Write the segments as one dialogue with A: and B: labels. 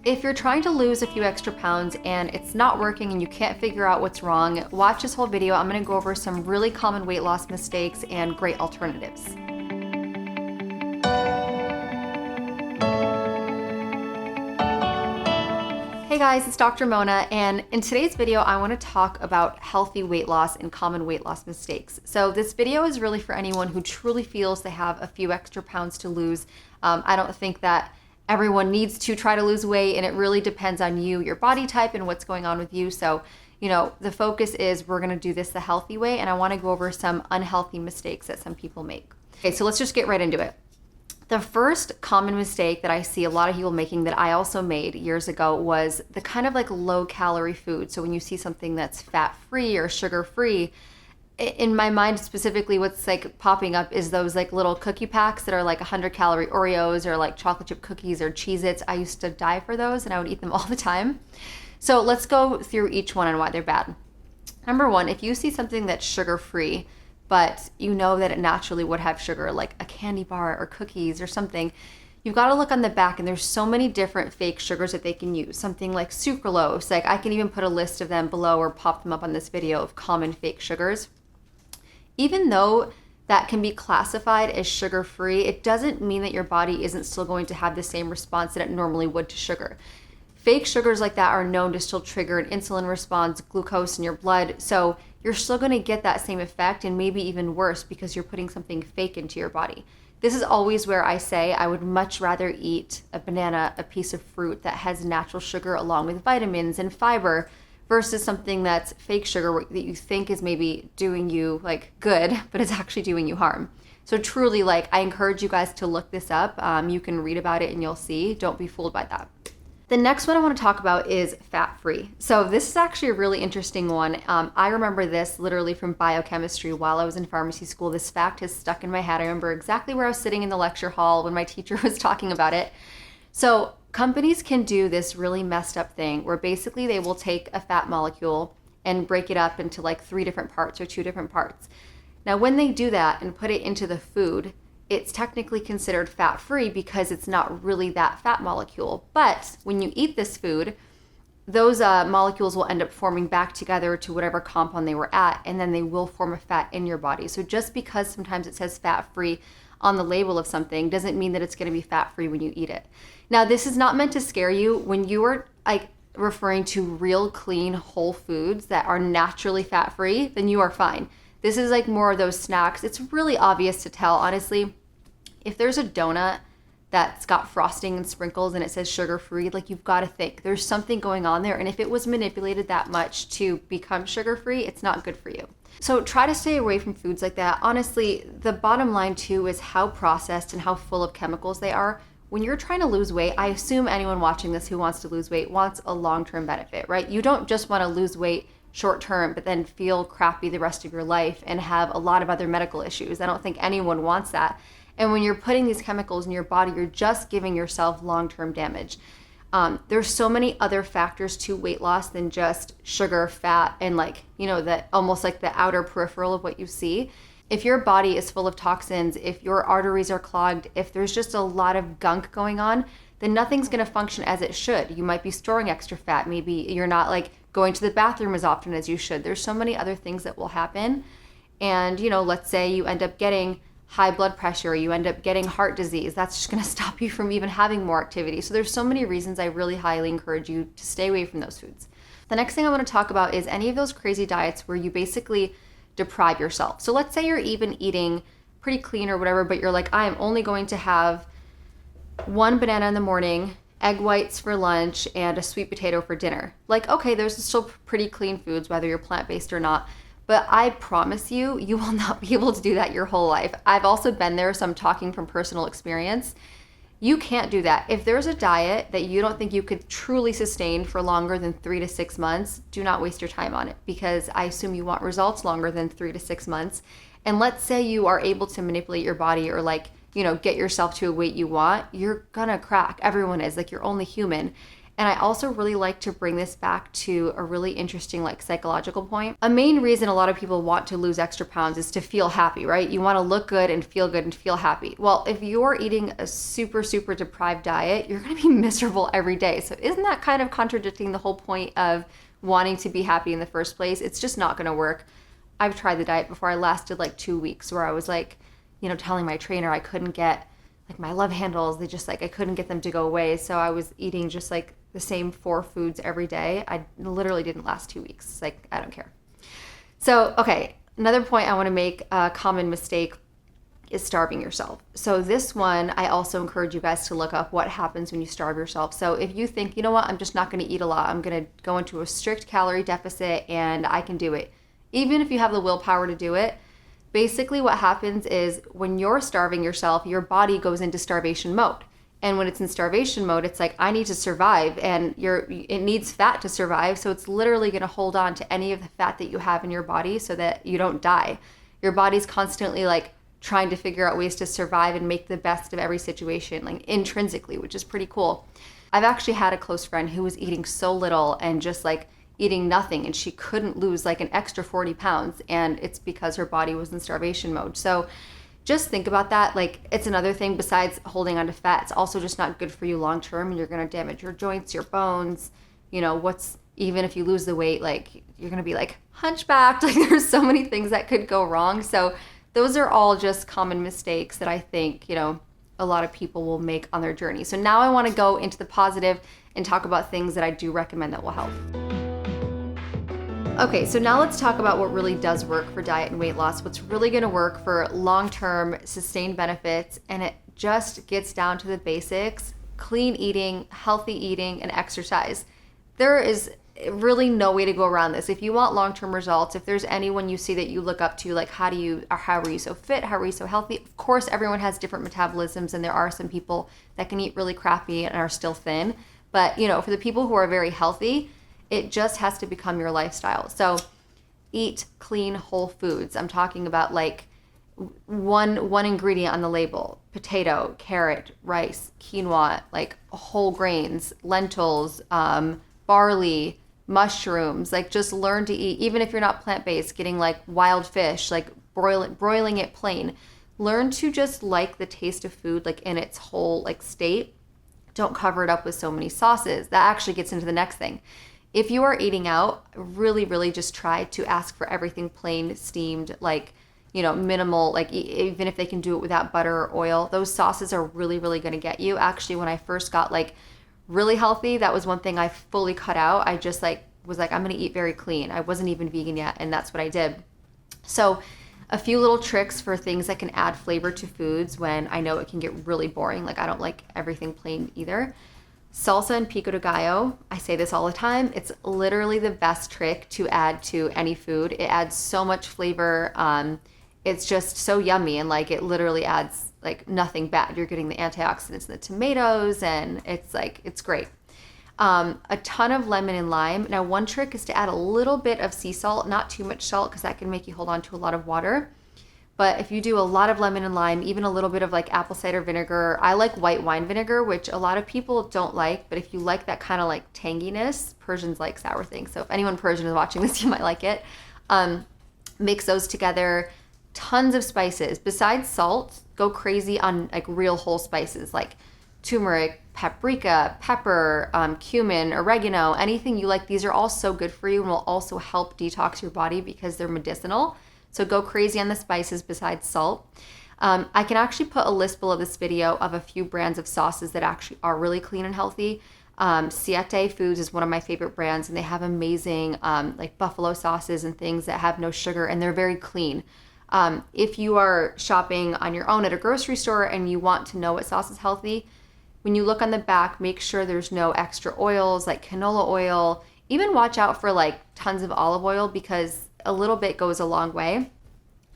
A: If you're trying to lose a few extra pounds and it's not working and you can't figure out what's wrong, watch this whole video. I'm going to go over some really common weight loss mistakes and great alternatives. Hey guys, it's Dr. Mona, and in today's video, I want to talk about healthy weight loss and common weight loss mistakes. So this video is really for anyone who truly feels they have a few extra pounds to lose. I don't think that everyone needs to try to lose weight, and it really depends on you, your body type, and what's going on with you. So, the focus is we're going to do this the healthy way, and I want to go over some unhealthy mistakes that some people make. Okay, so let's just get right into it. The first common mistake that I see a lot of people making that I also made years ago was the kind of like low calorie food. So when you see something that's fat free or sugar free, in my mind specifically, what's like popping up is those like little cookie packs that are like 100 calorie Oreos or like chocolate chip cookies or Cheez-Its. I used to die for those and I would eat them all the time. So let's go through each one and why they're bad. Number one, if you see something that's sugar free, but you know that it naturally would have sugar, like a candy bar or cookies or something, you've got to look on the back, and there's so many different fake sugars that they can use. Something like sucralose, like I can even put a list of them below or pop them up on this video of common fake sugars. Even though that can be classified as sugar-free, it doesn't mean that your body isn't still going to have the same response that it normally would to sugar. Fake sugars like that are known to still trigger an insulin response, glucose in your blood, so you're still going to get that same effect and maybe even worse because you're putting something fake into your body. This is always where I say I would much rather eat a banana, a piece of fruit that has natural sugar along with vitamins and fiber, versus something that's fake sugar that you think is maybe doing you like good, but it's actually doing you harm. So truly, like, I encourage you guys to look this up. You can read about it and you'll see. Don't be fooled by that. The next one I want to talk about is fat-free. So this is actually a really interesting one. I remember this literally from biochemistry while I was in pharmacy school. This fact has stuck in my head. I remember exactly where I was sitting in the lecture hall when my teacher was talking about it. So companies can do this really messed up thing where basically they will take a fat molecule and break it up into like 3 different parts or 2 different parts. Now, when they do that and put it into the food, it's technically considered fat-free because it's not really that fat molecule. But when you eat this food, those molecules will end up forming back together to whatever compound they were at, and then they will form a fat in your body. So just because sometimes it says fat-free on the label of something doesn't mean that it's going to be fat-free when you eat it. Now, this is not meant to scare you. When you are like referring to real, clean, whole foods that are naturally fat-free, then you are fine. This is like more of those snacks. It's really obvious to tell, honestly. If there's a donut that's got frosting and sprinkles and it says sugar-free, like you've got to think there's something going on there. And if it was manipulated that much to become sugar-free, it's not good for you. So try to stay away from foods like that. Honestly, the bottom line too is how processed and how full of chemicals they are. When you're trying to lose weight, I assume anyone watching this who wants to lose weight wants a long-term benefit, right? You don't just want to lose weight short-term, but then feel crappy the rest of your life and have a lot of other medical issues. I don't think anyone wants that. And when you're putting these chemicals in your body, you're just giving yourself long-term damage. There's so many other factors to weight loss than just sugar, fat, and that almost like the outer peripheral of what you see. If your body is full of toxins, if your arteries are clogged, if there's just a lot of gunk going on, then nothing's going to function as it should. You might be storing extra fat. Maybe you're not like going to the bathroom as often as you should. There's so many other things that will happen. And, let's say you end up getting high blood pressure, you end up getting heart disease. That's just going to stop you from even having more activity. So there's so many reasons I really highly encourage you to stay away from those foods. The next thing I want to talk about is any of those crazy diets where you basically deprive yourself. So let's say you're even eating pretty clean or whatever, but you're like, I am only going to have 1 banana in the morning, egg whites for lunch, and a sweet potato for dinner. Like, okay, those are still pretty clean foods, whether you're plant-based or not. But I promise you, you will not be able to do that your whole life. I've also been there, so I'm talking from personal experience. You can't do that. If there's a diet that you don't think you could truly sustain for longer than 3 to 6 months, do not waste your time on it, because I assume you want results longer than 3 to 6 months. And let's say you are able to manipulate your body or get yourself to a weight you want, you're gonna crack. Everyone is, you're only human. And I also really like to bring this back to a really interesting like psychological point. A main reason a lot of people want to lose extra pounds is to feel happy, right? You want to look good and feel happy. Well, if you're eating a super deprived diet, you're going to be miserable every day. So isn't that kind of contradicting the whole point of wanting to be happy in the first place? It's just not going to work. I've tried the diet before. I lasted like 2 weeks where I was like, telling my trainer I couldn't get like my love handles. They just like, I couldn't get them to go away. So I was eating just like the same 4 foods every day. I literally didn't last 2 weeks. It's like, I don't care. So, okay. Another point I want to make, a common mistake is starving yourself. So this one, I also encourage you guys to look up what happens when you starve yourself. So if you think, you know what, I'm just not going to eat a lot. I'm going to go into a strict calorie deficit and I can do it. Even if you have the willpower to do it, basically what happens is when you're starving yourself, your body goes into starvation mode. And when it's in starvation mode, it's like, I need to survive, and it needs fat to survive. So it's literally going to hold on to any of the fat that you have in your body so that you don't die. Your body's constantly like trying to figure out ways to survive and make the best of every situation, like intrinsically, which is pretty cool. I've actually had a close friend who was eating so little and just like eating nothing, and she couldn't lose like an extra 40 pounds. And it's because her body was in starvation mode. So just think about that. Like, it's another thing besides holding on to fat. It's also just not good for you long term. You're going to damage your joints, your bones. Even if you lose the weight, like you're going to be like hunchbacked. Like there's so many things that could go wrong. So those are all just common mistakes that I think, a lot of people will make on their journey. So now I want to go into the positive and talk about things that I do recommend that will help. Okay, so now let's talk about what really does work for diet and weight loss, what's really going to work for long-term sustained benefits, and it just gets down to the basics: clean eating, healthy eating, and exercise. There is really no way to go around this. If you want long-term results, if there's anyone you see that you look up to, like how are you so fit? How are you so healthy? Of course, everyone has different metabolisms, and there are some people that can eat really crappy and are still thin. But, for the people who are very healthy, it just has to become your lifestyle. So eat clean, whole foods. I'm talking about like one ingredient on the label: potato, carrot, rice, quinoa, like whole grains, lentils, barley, mushrooms. Like just learn to eat, even if you're not plant-based, getting like wild fish, like broiling it plain. Learn to just like the taste of food like in its whole like state. Don't cover it up with so many sauces. That actually gets into the next thing. If you are eating out, really just try to ask for everything plain, steamed, like, minimal, like even if they can do it without butter or oil. Those sauces are really going to get you. Actually, when I first got like really healthy, that was one thing I fully cut out. I just was like, I'm going to eat very clean. I wasn't even vegan yet, and that's what I did. So a few little tricks for things that can add flavor to foods when I know it can get really boring. Like I don't like everything plain either. Salsa and pico de gallo, I say this all the time, it's literally the best trick to add to any food. It adds so much flavor. It's just so yummy, and like it literally adds like nothing bad. You're getting the antioxidants in the tomatoes, and it's great. A ton of lemon and lime. Now, one trick is to add a little bit of sea salt, not too much salt, because that can make you hold on to a lot of water. But if you do a lot of lemon and lime, even a little bit of like apple cider vinegar, I like white wine vinegar, which a lot of people don't like. But if you like that kind of like tanginess, Persians like sour things. So if anyone Persian is watching this, you might like it. Mix those together. Tons of spices. Besides salt, go crazy on like real whole spices like turmeric, paprika, pepper, cumin, oregano, anything you like. These are all so good for you and will also help detox your body because they're medicinal. So go crazy on the spices besides salt. I can actually put a list below this video of a few brands of sauces that actually are really clean and healthy. Siete Foods is one of my favorite brands, and they have amazing like buffalo sauces and things that have no sugar, and they're very clean. If you are shopping on your own at a grocery store and you want to know what sauce is healthy, when you look on the back, make sure there's no extra oils like canola oil. Even watch out for like tons of olive oil, because a little bit goes a long way.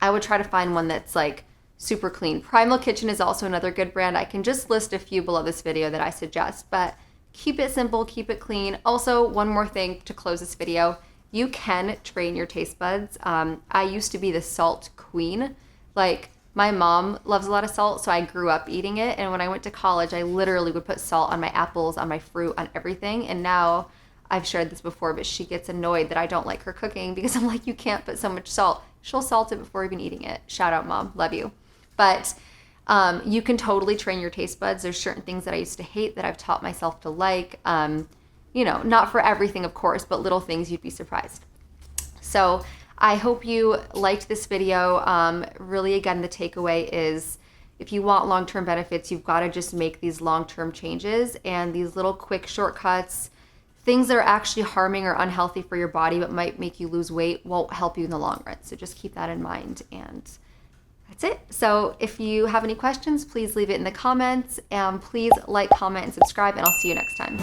A: I would try to find one that's like super clean. Primal Kitchen is also another good brand. I can just list a few below this video that I suggest, but keep it simple, keep it clean. Also, one more thing to close this video. You can train your taste buds. I used to be the salt queen. Like My mom loves a lot of salt, so I grew up eating it. And when I went to college, I literally would put salt on my apples, on my fruit, on everything. And now, I've shared this before, but she gets annoyed that I don't like her cooking because I'm like, you can't put so much salt. She'll salt it before even eating it. Shout out, Mom. Love you. But you can totally train your taste buds. There's certain things that I used to hate that I've taught myself to like. You know, not for everything, of course, but little things, you'd be surprised. So I hope you liked this video. Really, again, the takeaway is if you want long-term benefits, you've got to just make these long-term changes, and these little quick shortcuts, things that are actually harming or unhealthy for your body but might make you lose weight, won't help you in the long run. So just keep that in mind. And that's it. So if you have any questions, please leave it in the comments, and please like, comment, and subscribe, and I'll see you next time.